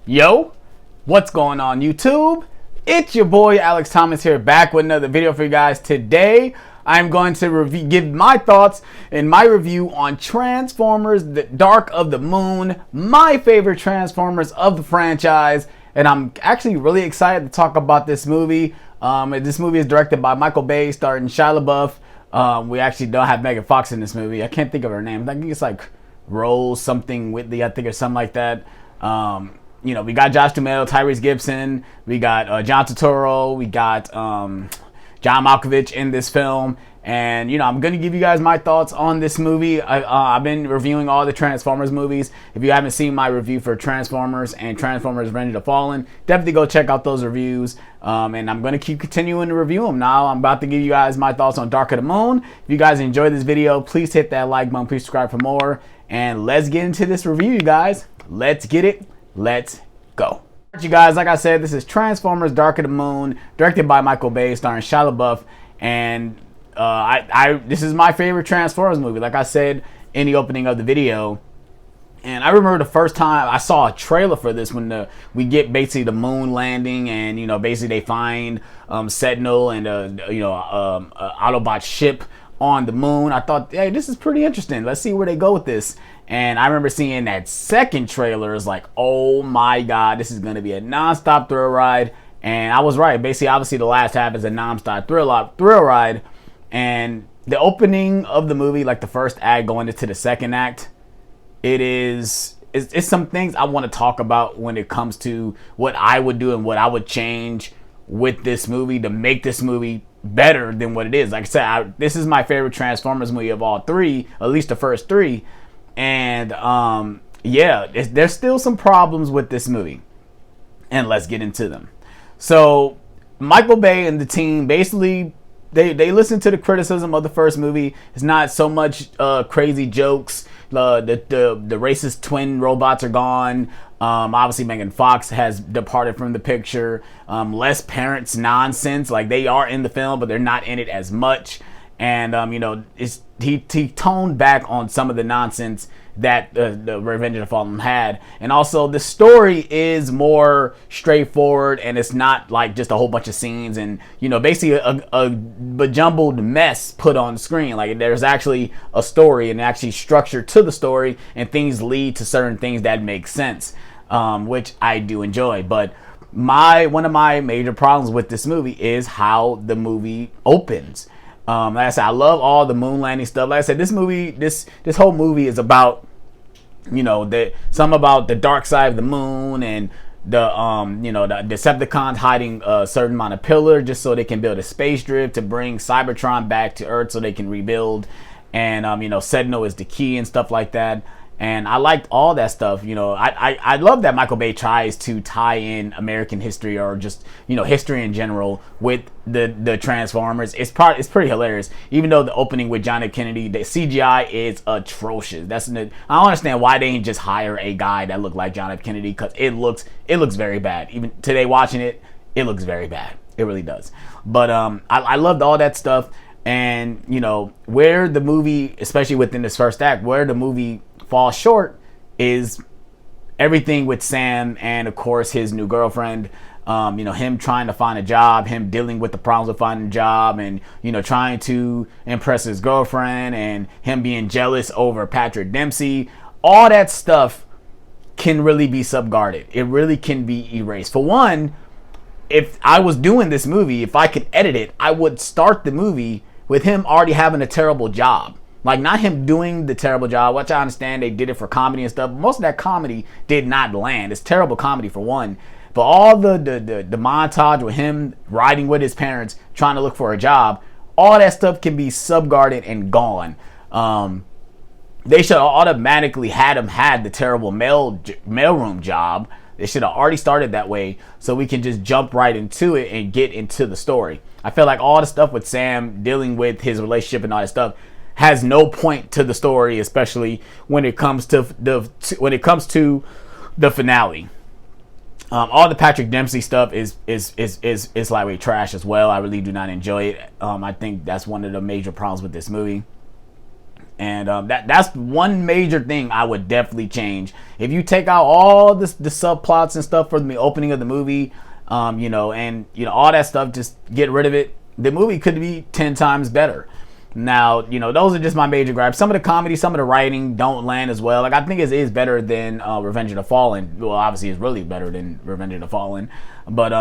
Yo, what's going on YouTube? It's your boy Alex Thomas here, back with another video for you guys. Today, I'm going to give my thoughts and my review on Transformers: The Dark of the Moon, my favorite Transformers of the franchise, and I'm actually really excited to talk about this movie. This movie is directed by Michael Bay, starring Shia LaBeouf. We actually don't have Megan Fox in this movie. I can't think of her name. I think it's like Rose something Whitley, I think, or something like that. We got Josh Duhamel, Tyrese Gibson, we got John Turturro, we got John Malkovich in this film, and I'm gonna give you guys my thoughts on this movie. I've been reviewing all the Transformers movies. If you haven't seen my review for Transformers and Transformers: Revenge of the Fallen, definitely go check out those reviews. And I'm gonna keep continuing to review them. Now I'm about to give you guys my thoughts on Dark of the Moon. If you guys enjoyed this video, please hit that like button, please subscribe for more, and let's get into this review, you guys. Let's get it. Let's go. You guys, like I said, this is Transformers: Dark of the Moon, directed by Michael Bay, starring Shia LaBeouf, and this is my favorite Transformers movie, like I said in the opening of the video. And I remember the first time I saw a trailer for this, when we get basically the moon landing, and basically they find Sentinel and Autobot ship on the moon. I thought, hey, this is pretty interesting. Let's see where they go with this. And I remember seeing that second trailer. It's like, oh my god, this is going to be a non-stop thrill ride. And I was right. Basically, obviously, the last half is a non-stop thrill ride. And the opening of the movie, like the first act going into the second act, it's some things I want to talk about when it comes to what I would do and what I would change with this movie to make this movie better than what it is. Like I said, this is my favorite Transformers movie of all three, at least the first three. And there's still some problems with this movie, and let's get into them. So Michael Bay and the team, basically they listened to the criticism of the first movie. It's not so much crazy jokes. The racist twin robots are gone. Obviously Megan Fox has departed from the picture. Less parents nonsense. Like, they are in the film, but they're not in it as much. And he toned back on some of the nonsense that the Revenge of the Fallen had. And also, the story is more straightforward, and it's not like just a whole bunch of scenes and basically a bejumbled mess put on screen. Like, there's actually a story and actually structure to the story, and things lead to certain things that make sense, which I do enjoy. But one of my major problems with this movie is how the movie opens. Like I said, I love all the moon landing stuff. Like I said, this whole movie is about, something about the dark side of the moon, and the Decepticons hiding a certain amount of pillar just so they can build a space drift to bring Cybertron back to Earth so they can rebuild. And Sentinel is the key and stuff like that. And I liked all that stuff. I love that Michael Bay tries to tie in American history, or just history in general, with the Transformers. It's pretty hilarious. Even though the opening with John F. Kennedy, the CGI is atrocious. I don't understand why they didn't just hire a guy that looked like John F. Kennedy, because it looks very bad. Even today watching it, it looks very bad. It really does. But I loved all that stuff. And where the movie, especially within this first act, where the movie falls short is everything with Sam, and of course his new girlfriend. Him trying to find a job, him dealing with the problems of finding a job, and trying to impress his girlfriend, and him being jealous over Patrick Dempsey. All that stuff can really be subguarded. It really can be erased. For one, if I was doing this movie, if I could edit it, I would start the movie with him already having a terrible job. Like, not him doing the terrible job, which I understand they did it for comedy and stuff. But most of that comedy did not land. It's terrible comedy, for one. But all the montage with him riding with his parents, trying to look for a job, all that stuff can be subguarded and gone. They should have automatically had the terrible mailroom job. They should have already started that way, so we can just jump right into it and get into the story. I feel like all the stuff with Sam dealing with his relationship and all that stuff has no point to the story, especially when it comes to the finale. All the Patrick Dempsey stuff is lightweight trash as well. I really do not enjoy it. I think that's one of the major problems with this movie. And that's one major thing I would definitely change. If you take out all the subplots and stuff from the opening of the movie, and all that stuff, just get rid of it. The movie could be 10 times better. Now, those are just my major gripes. Some of the comedy, some of the writing don't land as well. Like, I think it is better than Revenge of the Fallen. Well, obviously, it's really better than Revenge of the Fallen. But,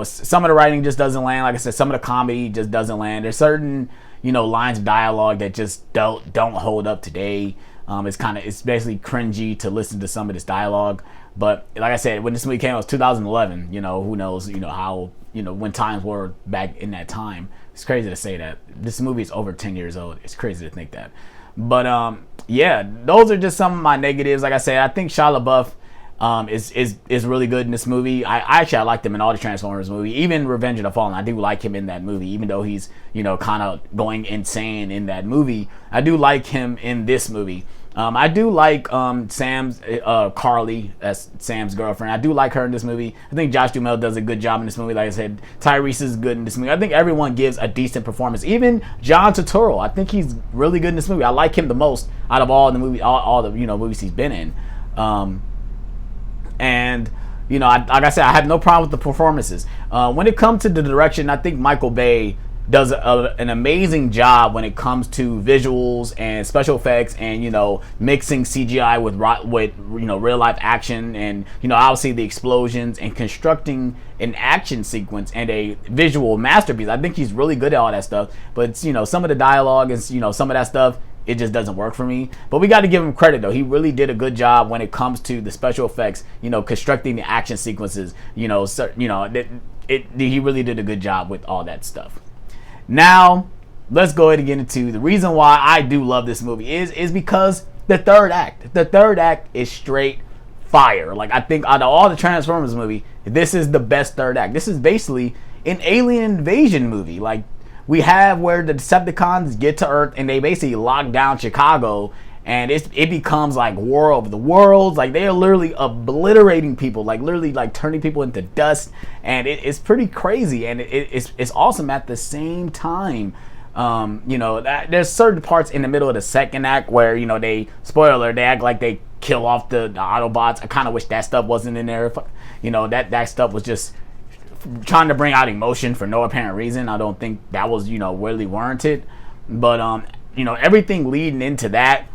some of the writing just doesn't land. Like I said, some of the comedy just doesn't land. There's certain, lines of dialogue that just don't hold up today. It's basically cringy to listen to some of this dialogue. But like I said, when this movie came out, it was 2011. Who knows, how, when times were back in that time. It's crazy to say that. This movie is over 10 years old. It's crazy to think that. But yeah, those are just some of my negatives. Like I said, I think Shia LaBeouf is really good in this movie. I liked him in all the Transformers movie, even Revenge of the Fallen. I do like him in that movie, even though he's kind of going insane in that movie. I do like him in this movie. I do like Sam's Carly, that's Sam's girlfriend. I do like her in this movie. I think Josh Duhamel does a good job in this movie. Like I said, Tyrese is good in this movie. I think everyone gives a decent performance. Even John Turturro, I think he's really good in this movie. I like him the most out of all the movie, all the movies he's been in. And like I said, I have no problem with the performances. When it comes to the direction, I think Michael Bay does an amazing job when it comes to visuals and special effects and mixing CGI with real life action and obviously the explosions and constructing an action sequence and a visual masterpiece. I think he's really good at all that stuff, but some of the dialogue and some of that stuff, it just doesn't work for me. But we got to give him credit though. He really did a good job when it comes to the special effects, constructing the action sequences. He really did a good job with all that stuff. Now, let's go ahead and get into the reason why I do love this movie is because the third act. The third act is straight fire. Like, I think out of all the Transformers movie, this is the best third act. This is basically an alien invasion movie. Like, we have where the Decepticons get to Earth and they basically lock down Chicago, and it becomes like War of the Worlds. Like, they are literally obliterating people, like literally like turning people into dust, and it's pretty crazy, and it's awesome at the same time. There's certain parts in the middle of the second act where they act like they kill off the Autobots. I kind of wish that stuff wasn't in there. That stuff was just trying to bring out emotion for no apparent reason. I don't think that was really warranted. But everything leading into that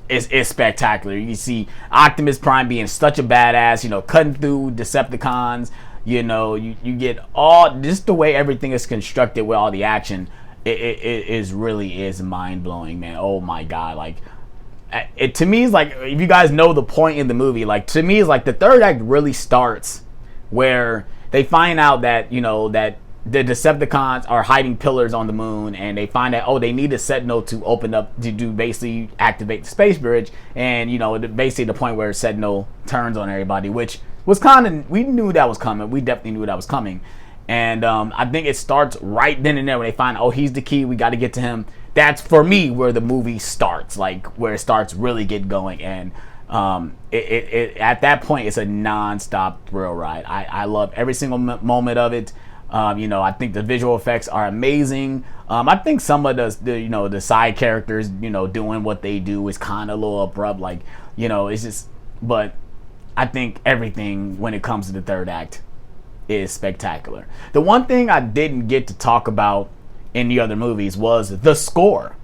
is spectacular. You see Optimus Prime being such a badass, cutting through Decepticons. You get all just the way everything is constructed with all the action. It really is mind blowing, man. Oh my god! Like, it to me is like, if you guys know the point in the movie, like to me is like the third act really starts where they find out that that the Decepticons are hiding pillars on the moon, and they find that they need a Sentinel to open up to do basically activate the space bridge, and basically the point where Sentinel turns on everybody, which was kind of, we knew that was coming. We definitely knew that was coming, and I think it starts right then and there when they find he's the key. We got to get to him. That's for me where the movie starts, like where it starts really get going, and at that point it's a non-stop thrill ride. I love every single moment of it. I think the visual effects are amazing. I think some of the side characters, doing what they do is kind of a little abrupt. Like, it's just, but I think everything when it comes to the third act is spectacular. The one thing I didn't get to talk about in the other movies was the score.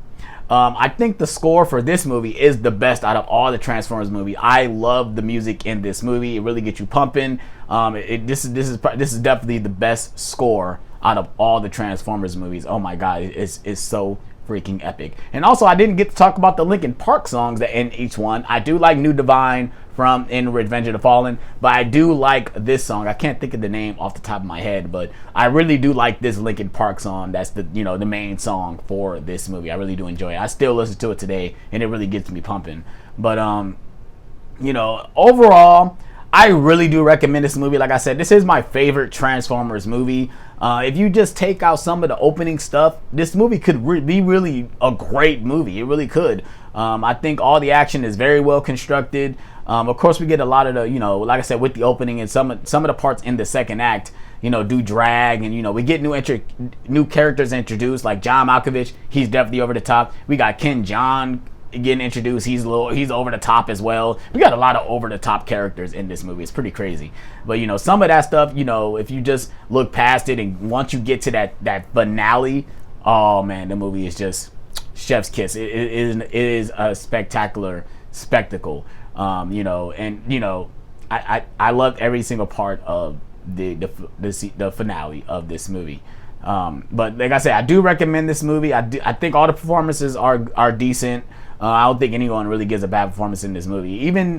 I think the score for this movie is the best out of all the Transformers movies. I love the music in this movie. It really gets you pumping. This is definitely the best score out of all the Transformers movies. Oh my god, it's so freaking epic. And also, I didn't get to talk about the Linkin Park songs that in each one. I do like New Divine from in Revenge of the Fallen, but I do like this song. I can't think of the name off the top of my head, but I really do like this Linkin Park song. That's the the main song for this movie. I really do enjoy it. I still listen to it today, and it really gets me pumping. But overall, I really do recommend this movie. Like I said, this is my favorite Transformers movie. If you just take out some of the opening stuff, this movie could be really a great movie. It really could. I think all the action is very well constructed. Of course, we get a lot of the, like I said, with the opening and some of the parts in the second act, do drag, and we get new characters introduced, like John Malkovich. He's definitely over the top. We got Ken Jeong getting introduced. He's over the top as well. We got a lot of over the top characters in this movie. It's pretty crazy. But some of that stuff, if you just look past it, and once you get to that finale, oh man, the movie is just chef's kiss. It is a spectacular spectacle. I loved every single part of the finale of this movie. But like I said, I do recommend this movie. I think all the performances are decent. I don't think anyone really gives a bad performance in this movie. Even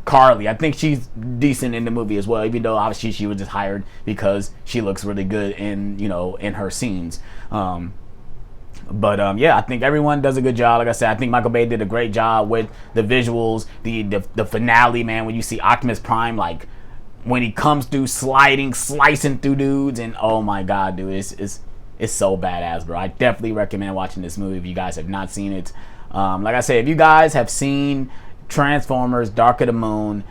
Carly, I think she's decent in the movie as well, even though obviously she was just hired because she looks really good in her scenes. Yeah, I think everyone does a good job. Like I said, I think Michael Bay did a great job with the visuals, the finale, man, when you see Optimus Prime, like when he comes through slicing through dudes, and oh my god, dude, it's so badass, bro. I definitely recommend watching this movie if you guys have not seen it. Like I said, if you guys have seen Transformers Dark of the Moon,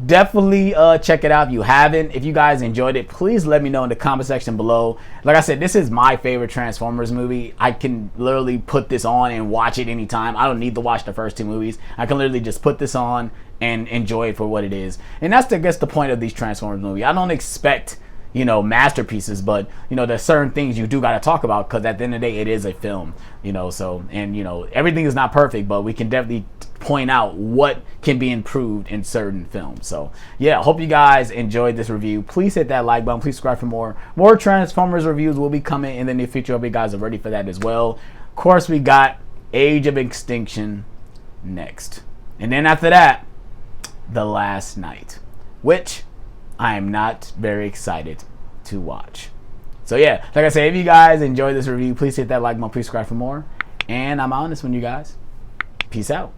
definitely check it out. If you haven't, if you guys enjoyed it, please let me know in the comment section below. Like I said, this is my favorite Transformers movie. I can literally put this on and watch it anytime. I don't need to watch the first two movies. I can literally just put this on and enjoy it for what it is. And that's, I guess, the point of these Transformers movies. I don't expect masterpieces, but there's certain things you do got to talk about, because at the end of the day, it is a film, so, and everything is not perfect, but we can definitely point out what can be improved in certain films. So yeah, I hope you guys enjoyed this review. Please hit that like button, please subscribe for more Transformers reviews will be coming in the near future. Hope you guys are ready for that as well. Of course, we got Age of Extinction next, and then after that, The Last Knight, which I am not very excited to watch. So yeah, like I said, if you guys enjoyed this review, please hit that like button, please subscribe for more. And I'm on this one, you guys. Peace out.